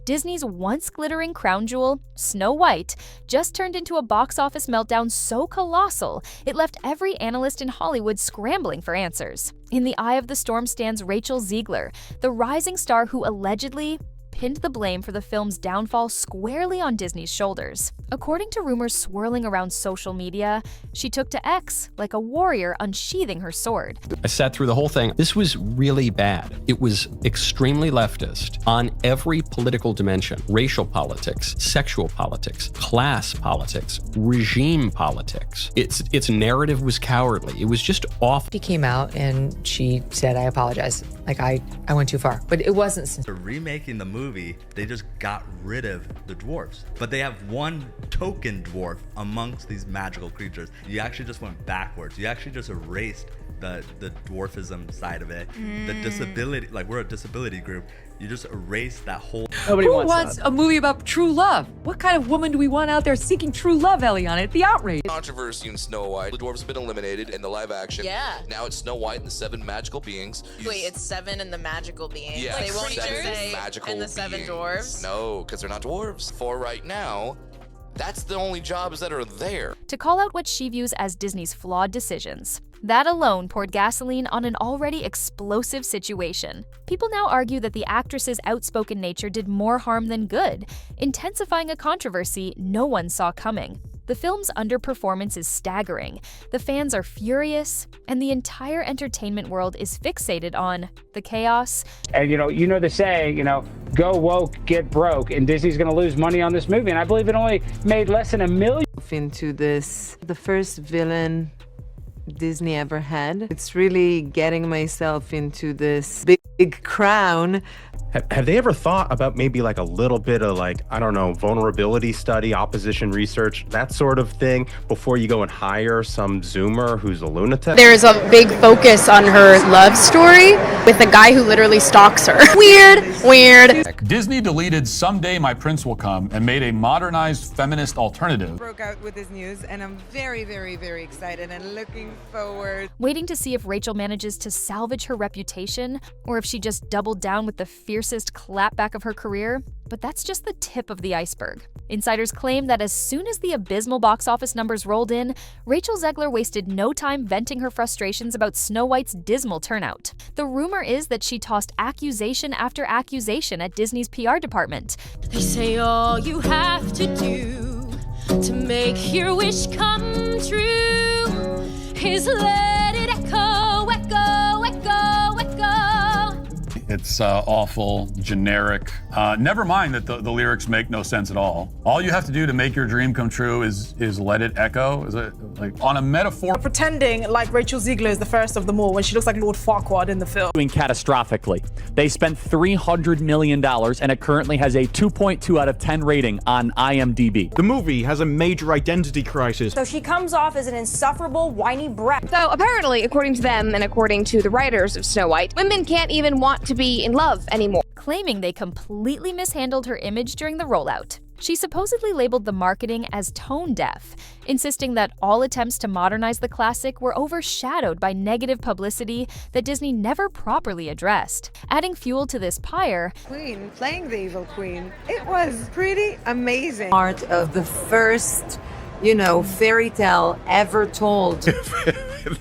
Disney's once glittering crown jewel, Snow White, just turned into a box office meltdown so colossal it left every analyst in Hollywood scrambling for answers. In the eye of the storm stands Rachel Zegler, the rising star who allegedly pinned the blame for the film's downfall squarely on Disney's shoulders. According to rumors swirling around social media, she took to X like a warrior unsheathing her sword. I sat through the whole thing. This was really bad. It was extremely leftist on every political dimension: racial politics, sexual politics, class politics, regime politics. Its narrative was cowardly. It was just awful. She came out and she said, "I apologize. Like I went too far." But it wasn't sincere. Remaking the movie, they just got rid of the dwarves, but they have one token dwarf amongst these magical creatures. You actually just went backwards. You actually just erased the dwarfism side of it, the disability, like we're a disability group. You just erased that whole. Who wants a movie about true love? What kind of woman do we want out there seeking true love, Eliana? It's the outrage. Controversy in Snow White. The dwarves have been eliminated in the live action. Yeah. Now it's Snow White and the 7 magical beings. Wait, it's 7 and the magical beings. Yeah, They won't even 7 say magical and the 7 beings. dwarves. No, because they're not dwarves. For right now, that's the only jobs that are there. To call out what she views as Disney's flawed decisions. That alone poured gasoline on an already explosive situation. People now argue that the actress's outspoken nature did more harm than good, intensifying a controversy no one saw coming. The film's underperformance is staggering, the fans are furious, and the entire entertainment world is fixated on the chaos. And you know the saying, go woke, get broke, and Disney's gonna lose money on this movie, and I believe it only made less than $1 million. Into this, the first villain Disney ever had. It's really getting myself into this big crown. Have they ever thought about maybe like a little bit of vulnerability study, opposition research, that sort of thing before you go and hire some Zoomer who's a lunatic? There's a big focus on her love story with a guy who literally stalks her. Weird. Disney deleted Someday My Prince Will Come and made a modernized feminist alternative. Broke out with this news and I'm very, very, very excited and looking forward. Waiting to see if Rachel manages to salvage her reputation or if she just doubled down with the fiercest clapback of her career, but that's just the tip of the iceberg. Insiders claim that as soon as the abysmal box office numbers rolled in, Rachel Zegler wasted no time venting her frustrations about Snow White's dismal turnout. The rumor is that she tossed accusation after accusation at Disney's PR department. They say all you have to do to make your wish come true is let it echo, echo, echo, echo. It's awful, generic. Never mind that the lyrics make no sense at all. All you have to do to make your dream come true is let it echo. Is it like on a metaphor? Pretending like Rachel Zegler is the first of them all when she looks like Lord Farquaad in the film. Doing catastrophically. They spent $300 million and it currently has a 2.2 out of 10 rating on IMDb. The movie has a major identity crisis. So she comes off as an insufferable, whiny brat. So apparently, according to them and according to the writers of Snow White, women can't even want to be in love anymore. Claiming they completely mishandled her image during the rollout. She supposedly labeled the marketing as tone deaf, insisting that all attempts to modernize the classic were overshadowed by negative publicity that Disney never properly addressed. Adding fuel to this pyre, Queen, playing the evil queen, it was pretty amazing. Part of the first, fairy tale ever told.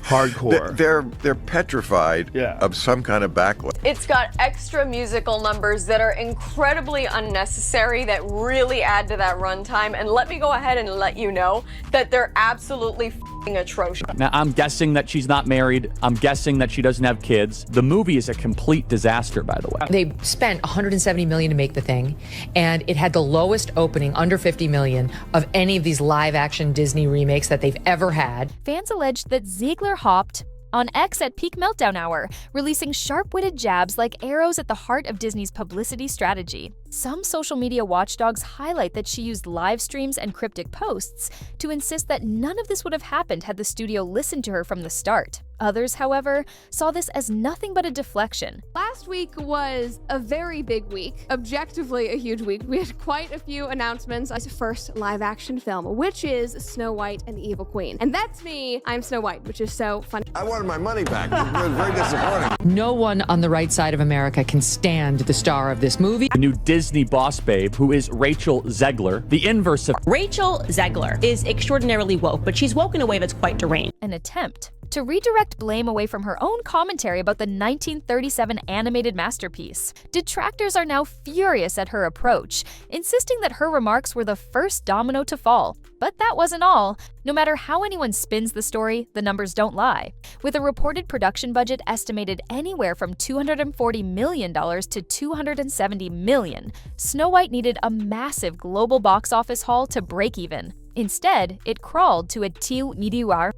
Hardcore. They're petrified of some kind of backlash. It's got extra musical numbers that are incredibly unnecessary that really add to that runtime. And let me go ahead and let you know that they're absolutely f***ing atrocious. Now, I'm guessing that she's not married. I'm guessing that she doesn't have kids. The movie is a complete disaster, by the way. They spent $170 million to make the thing, and it had the lowest opening, under $50 million, of any of these live-action Disney remakes that they've ever had. Fans alleged that Zegler hopped on X at peak meltdown hour, releasing sharp-witted jabs like arrows at the heart of Disney's publicity strategy. Some social media watchdogs highlight that she used live streams and cryptic posts to insist that none of this would have happened had the studio listened to her from the start. Others, however, saw this as nothing but a deflection. Last week was a very big week, objectively a huge week. We had quite a few announcements. It's the first live-action film, which is Snow White and the Evil Queen. And that's me. I'm Snow White, which is so funny. I wanted my money back. It was very disappointing. No one on the right side of America can stand the star of this movie. The new Disney boss babe, who is Rachel Zegler, the inverse of Rachel Zegler is extraordinarily woke, but she's woke in a way that's quite deranged. An attempt to redirect blame away from her own commentary about the 1937 animated masterpiece. Detractors are now furious at her approach, insisting that her remarks were the first domino to fall. But that wasn't all. No matter how anyone spins the story, the numbers don't lie. With a reported production budget estimated anywhere from $240 million to $270 million, Snow White needed a massive global box office haul to break even. Instead, it crawled to a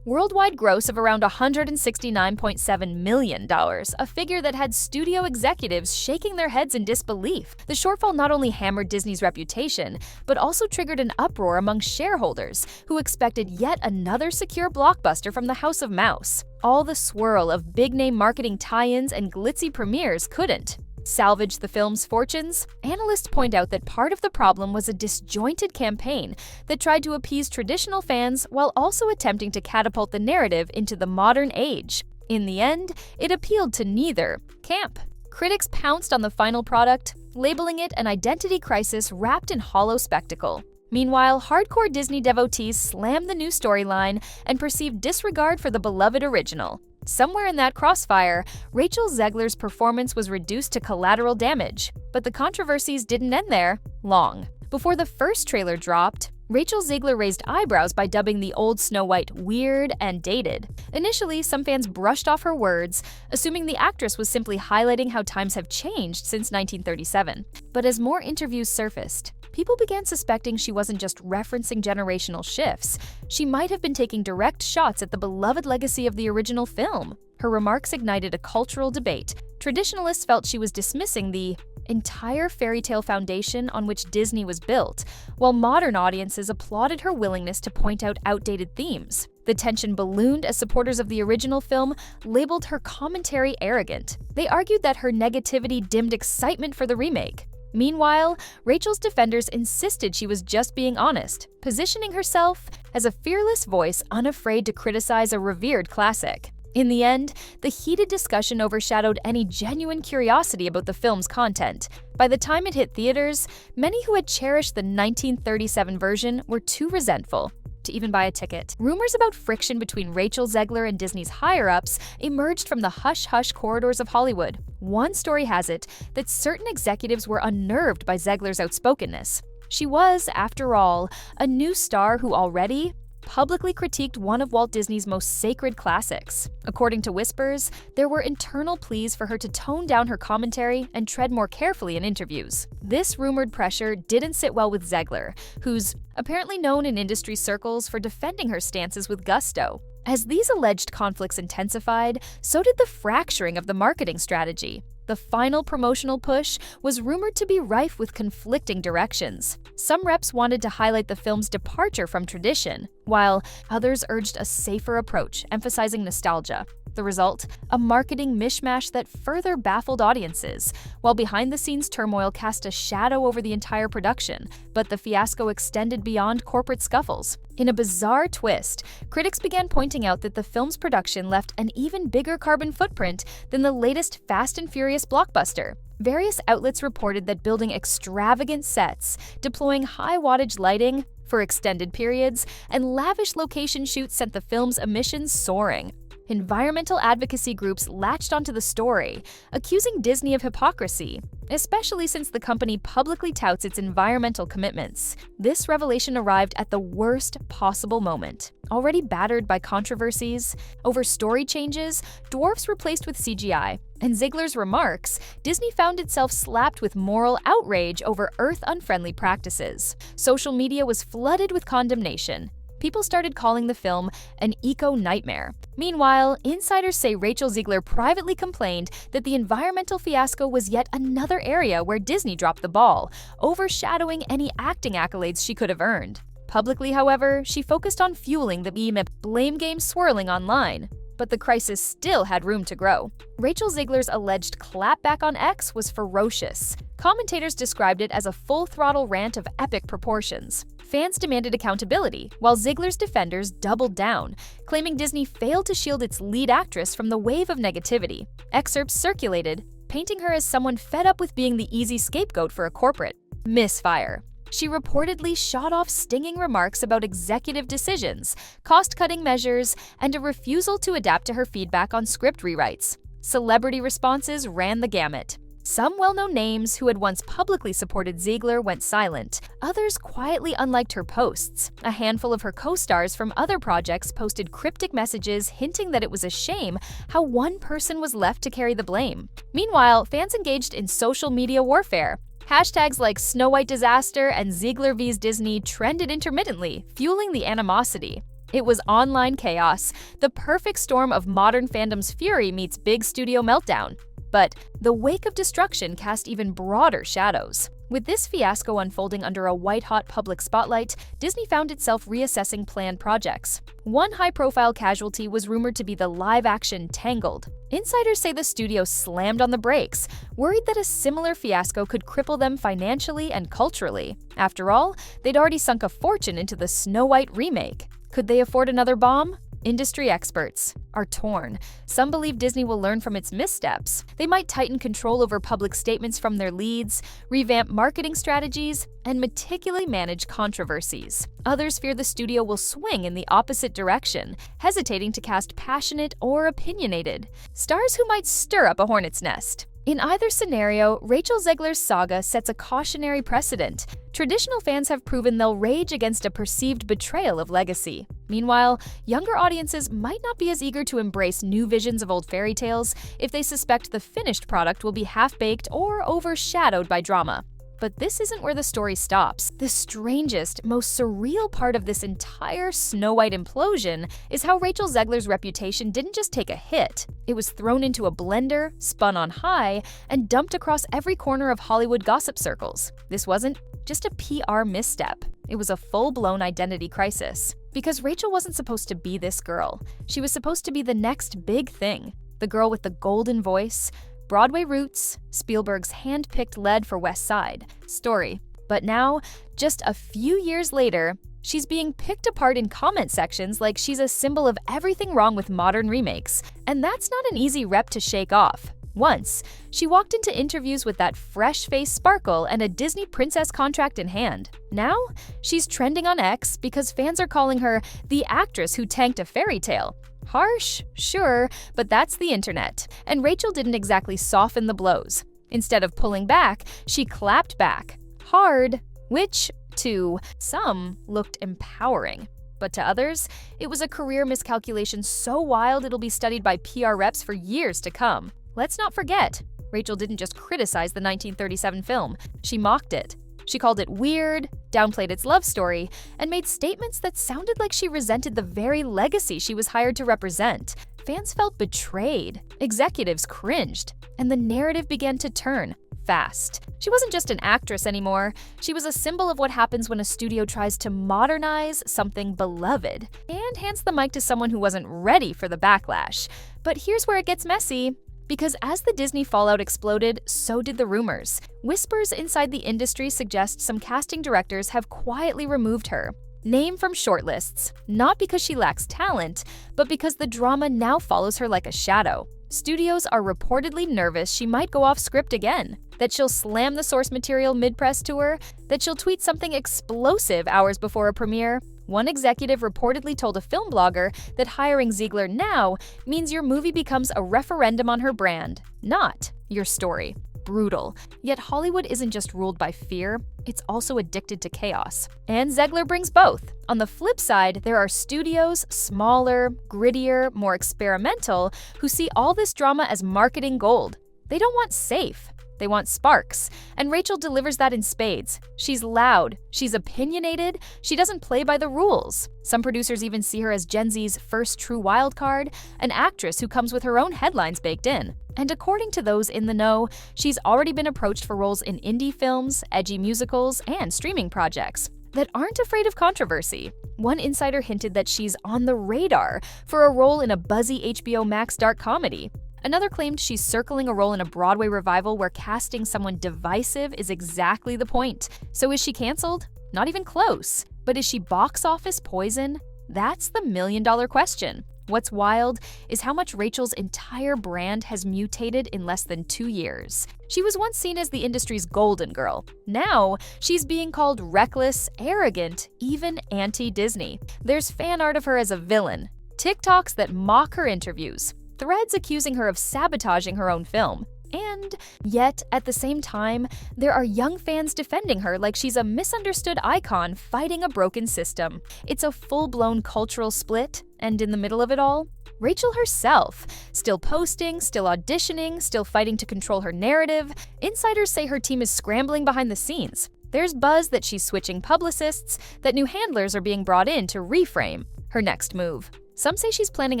worldwide gross of around $169.7 million, a figure that had studio executives shaking their heads in disbelief. The shortfall not only hammered Disney's reputation, but also triggered an uproar among shareholders who expected yet another secure blockbuster from the House of Mouse. All the swirl of big-name marketing tie-ins and glitzy premieres couldn't salvage the film's fortunes. Analysts point out that part of the problem was a disjointed campaign that tried to appease traditional fans while also attempting to catapult the narrative into the modern age. In the end, it appealed to neither camp. Critics pounced on the final product, labeling it an identity crisis wrapped in hollow spectacle. Meanwhile, hardcore Disney devotees slammed the new storyline and perceived disregard for the beloved original. Somewhere in that crossfire, Rachel Zegler's performance was reduced to collateral damage. But the controversies didn't end there long. Before the first trailer dropped, Rachel Zegler raised eyebrows by dubbing the old Snow White weird and dated. Initially, some fans brushed off her words, assuming the actress was simply highlighting how times have changed since 1937. But as more interviews surfaced, people began suspecting she wasn't just referencing generational shifts. She might have been taking direct shots at the beloved legacy of the original film. Her remarks ignited a cultural debate. Traditionalists felt she was dismissing the entire fairy tale foundation on which Disney was built, while modern audiences applauded her willingness to point out outdated themes. The tension ballooned as supporters of the original film labeled her commentary arrogant. They argued that her negativity dimmed excitement for the remake. Meanwhile, Rachel's defenders insisted she was just being honest, positioning herself as a fearless voice unafraid to criticize a revered classic. In the end, the heated discussion overshadowed any genuine curiosity about the film's content. By the time it hit theaters, many who had cherished the 1937 version were too resentful to even buy a ticket. Rumors about friction between Rachel Zegler and Disney's higher-ups emerged from the hush-hush corridors of Hollywood. One story has it that certain executives were unnerved by Zegler's outspokenness. She was, after all, a new star who already publicly critiqued one of Walt Disney's most sacred classics. According to whispers, there were internal pleas for her to tone down her commentary and tread more carefully in interviews. This rumored pressure didn't sit well with Zegler, who's apparently known in industry circles for defending her stances with gusto. As these alleged conflicts intensified, so did the fracturing of the marketing strategy. The final promotional push was rumored to be rife with conflicting directions. Some reps wanted to highlight the film's departure from tradition, while others urged a safer approach, emphasizing nostalgia. The result? A marketing mishmash that further baffled audiences, while behind-the-scenes turmoil cast a shadow over the entire production, but the fiasco extended beyond corporate scuffles. In a bizarre twist, critics began pointing out that the film's production left an even bigger carbon footprint than the latest Fast and Furious blockbuster. Various outlets reported that building extravagant sets, deploying high-wattage lighting for extended periods, and lavish location shoots sent the film's emissions soaring. Environmental advocacy groups latched onto the story, accusing Disney of hypocrisy, especially since the company publicly touts its environmental commitments. This revelation arrived at the worst possible moment. Already battered by controversies over story changes, dwarfs replaced with CGI, and Zegler's remarks, Disney found itself slapped with moral outrage over Earth-unfriendly practices. Social media was flooded with condemnation. People started calling the film an eco-nightmare. Meanwhile, insiders say Rachel Zegler privately complained that the environmental fiasco was yet another area where Disney dropped the ball, overshadowing any acting accolades she could have earned. Publicly, however, she focused on fueling the blame game swirling online. But the crisis still had room to grow. Rachel Zegler's alleged clapback on X was ferocious. Commentators described it as a full-throttle rant of epic proportions. Fans demanded accountability, while Zegler's defenders doubled down, claiming Disney failed to shield its lead actress from the wave of negativity. Excerpts circulated, painting her as someone fed up with being the easy scapegoat for a corporate. Misfire. She reportedly shot off stinging remarks about executive decisions, cost-cutting measures, and a refusal to adapt to her feedback on script rewrites. Celebrity responses ran the gamut. Some well-known names who had once publicly supported Zegler went silent. Others quietly unliked her posts. A handful of her co-stars from other projects posted cryptic messages hinting that it was a shame how one person was left to carry the blame. Meanwhile, fans engaged in social media warfare. Hashtags like Snow White Disaster and Zegler vs. Disney trended intermittently, fueling the animosity. It was online chaos, the perfect storm of modern fandom's fury meets big studio meltdown. But the wake of destruction cast even broader shadows. With this fiasco unfolding under a white-hot public spotlight, Disney found itself reassessing planned projects. One high-profile casualty was rumored to be the live-action Tangled. Insiders say the studio slammed on the brakes, worried that a similar fiasco could cripple them financially and culturally. After all, they'd already sunk a fortune into the Snow White remake. Could they afford another bomb? Industry experts are torn. Some believe Disney will learn from its missteps. They might tighten control over public statements from their leads, revamp marketing strategies, and meticulously manage controversies. Others fear the studio will swing in the opposite direction, hesitating to cast passionate or opinionated stars who might stir up a hornet's nest. In either scenario, Rachel Zegler's saga sets a cautionary precedent. Traditional fans have proven they'll rage against a perceived betrayal of legacy. Meanwhile, younger audiences might not be as eager to embrace new visions of old fairy tales if they suspect the finished product will be half-baked or overshadowed by drama. But this isn't where the story stops. The strangest, most surreal part of this entire Snow White implosion is how Rachel Zegler's reputation didn't just take a hit. It was thrown into a blender, spun on high, and dumped across every corner of Hollywood gossip circles. This wasn't just a PR misstep. It was a full-blown identity crisis. Because Rachel wasn't supposed to be this girl. She was supposed to be the next big thing. The girl with the golden voice, Broadway roots, Spielberg's hand-picked lead for West Side Story. But now, just a few years later, she's being picked apart in comment sections like she's a symbol of everything wrong with modern remakes. And that's not an easy rep to shake off. Once, she walked into interviews with that fresh-faced sparkle and a Disney princess contract in hand. Now, she's trending on X because fans are calling her the actress who tanked a fairy tale. Harsh, sure, but that's the internet. And Rachel didn't exactly soften the blows. Instead of pulling back, she clapped back. Hard, which, to some, looked empowering. But to others, it was a career miscalculation so wild it'll be studied by PR reps for years to come. Let's not forget, Rachel didn't just criticize the 1937 film, she mocked it. She called it weird, downplayed its love story, and made statements that sounded like she resented the very legacy she was hired to represent. Fans felt betrayed, executives cringed, and the narrative began to turn fast. She wasn't just an actress anymore, she was a symbol of what happens when a studio tries to modernize something beloved and hands the mic to someone who wasn't ready for the backlash. But here's where it gets messy. Because as the Disney fallout exploded, so did the rumors. Whispers inside the industry suggest some casting directors have quietly removed her. Name from shortlists, not because she lacks talent, but because the drama now follows her like a shadow. Studios are reportedly nervous she might go off script again, that she'll slam the source material mid-press tour, that she'll tweet something explosive hours before a premiere. One executive reportedly told a film blogger that hiring Zegler now means your movie becomes a referendum on her brand, not your story. Brutal. Yet Hollywood isn't just ruled by fear, it's also addicted to chaos. And Zegler brings both. On the flip side, there are studios, smaller, grittier, more experimental, who see all this drama as marketing gold. They don't want safe. They want sparks, and Rachel delivers that in spades. She's loud, she's opinionated, she doesn't play by the rules. Some producers even see her as Gen Z's first true wildcard, an actress who comes with her own headlines baked in. And according to those in the know, she's already been approached for roles in indie films, edgy musicals, and streaming projects. that aren't afraid of controversy. One insider hinted that she's on the radar for a role in a buzzy HBO Max dark comedy. Another claimed she's circling a role in a Broadway revival where casting someone divisive is exactly the point. So is she canceled? Not even close. But is she box office poison? That's the million-dollar question. What's wild is how much Rachel's entire brand has mutated in less than 2 years. She was once seen as the industry's golden girl. Now, she's being called reckless, arrogant, even anti-Disney. There's fan art of her as a villain, TikToks that mock her interviews, threads accusing her of sabotaging her own film. And yet, at the same time, there are young fans defending her like she's a misunderstood icon fighting a broken system. It's a full-blown cultural split, and in the middle of it all, Rachel herself, still posting, still auditioning, still fighting to control her narrative. Insiders say her team is scrambling behind the scenes. There's buzz that she's switching publicists, that new handlers are being brought in to reframe her next move. Some say she's planning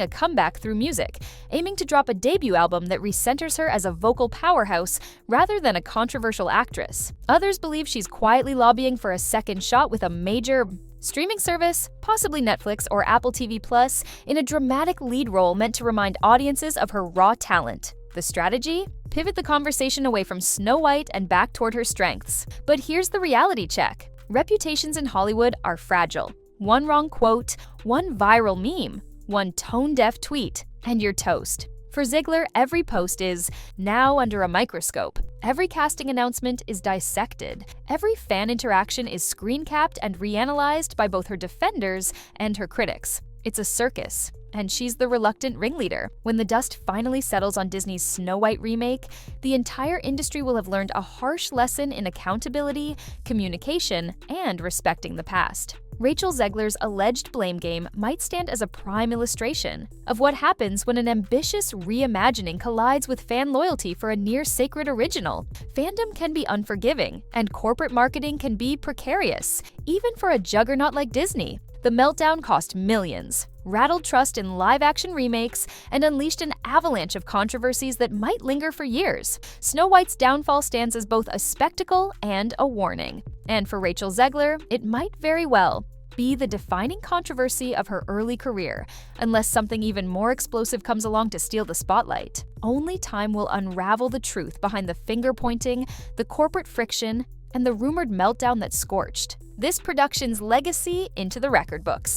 a comeback through music, aiming to drop a debut album that recenters her as a vocal powerhouse rather than a controversial actress. Others believe she's quietly lobbying for a second shot with a major streaming service, possibly Netflix or Apple TV Plus, in a dramatic lead role meant to remind audiences of her raw talent. The strategy? Pivot the conversation away from Snow White and back toward her strengths. But here's the reality check. Reputations in Hollywood are fragile. One wrong quote, one viral meme, one tone-deaf tweet, and you're toast. For Zegler, every post is now under a microscope. Every casting announcement is dissected. Every fan interaction is screen-capped and reanalyzed by both her defenders and her critics. It's a circus, and she's the reluctant ringleader. When the dust finally settles on Disney's Snow White remake, the entire industry will have learned a harsh lesson in accountability, communication, and respecting the past. Rachel Zegler's alleged blame game might stand as a prime illustration of what happens when an ambitious reimagining collides with fan loyalty for a near-sacred original. Fandom can be unforgiving, and corporate marketing can be precarious, even for a juggernaut like Disney. The meltdown cost millions, rattled trust in live-action remakes, and unleashed an avalanche of controversies that might linger for years. Snow White's downfall stands as both a spectacle and a warning. And for Rachel Zegler, it might very well be the defining controversy of her early career, unless something even more explosive comes along to steal the spotlight. Only time will unravel the truth behind the finger-pointing, the corporate friction, and the rumored meltdown that scorched this production's legacy into the record books.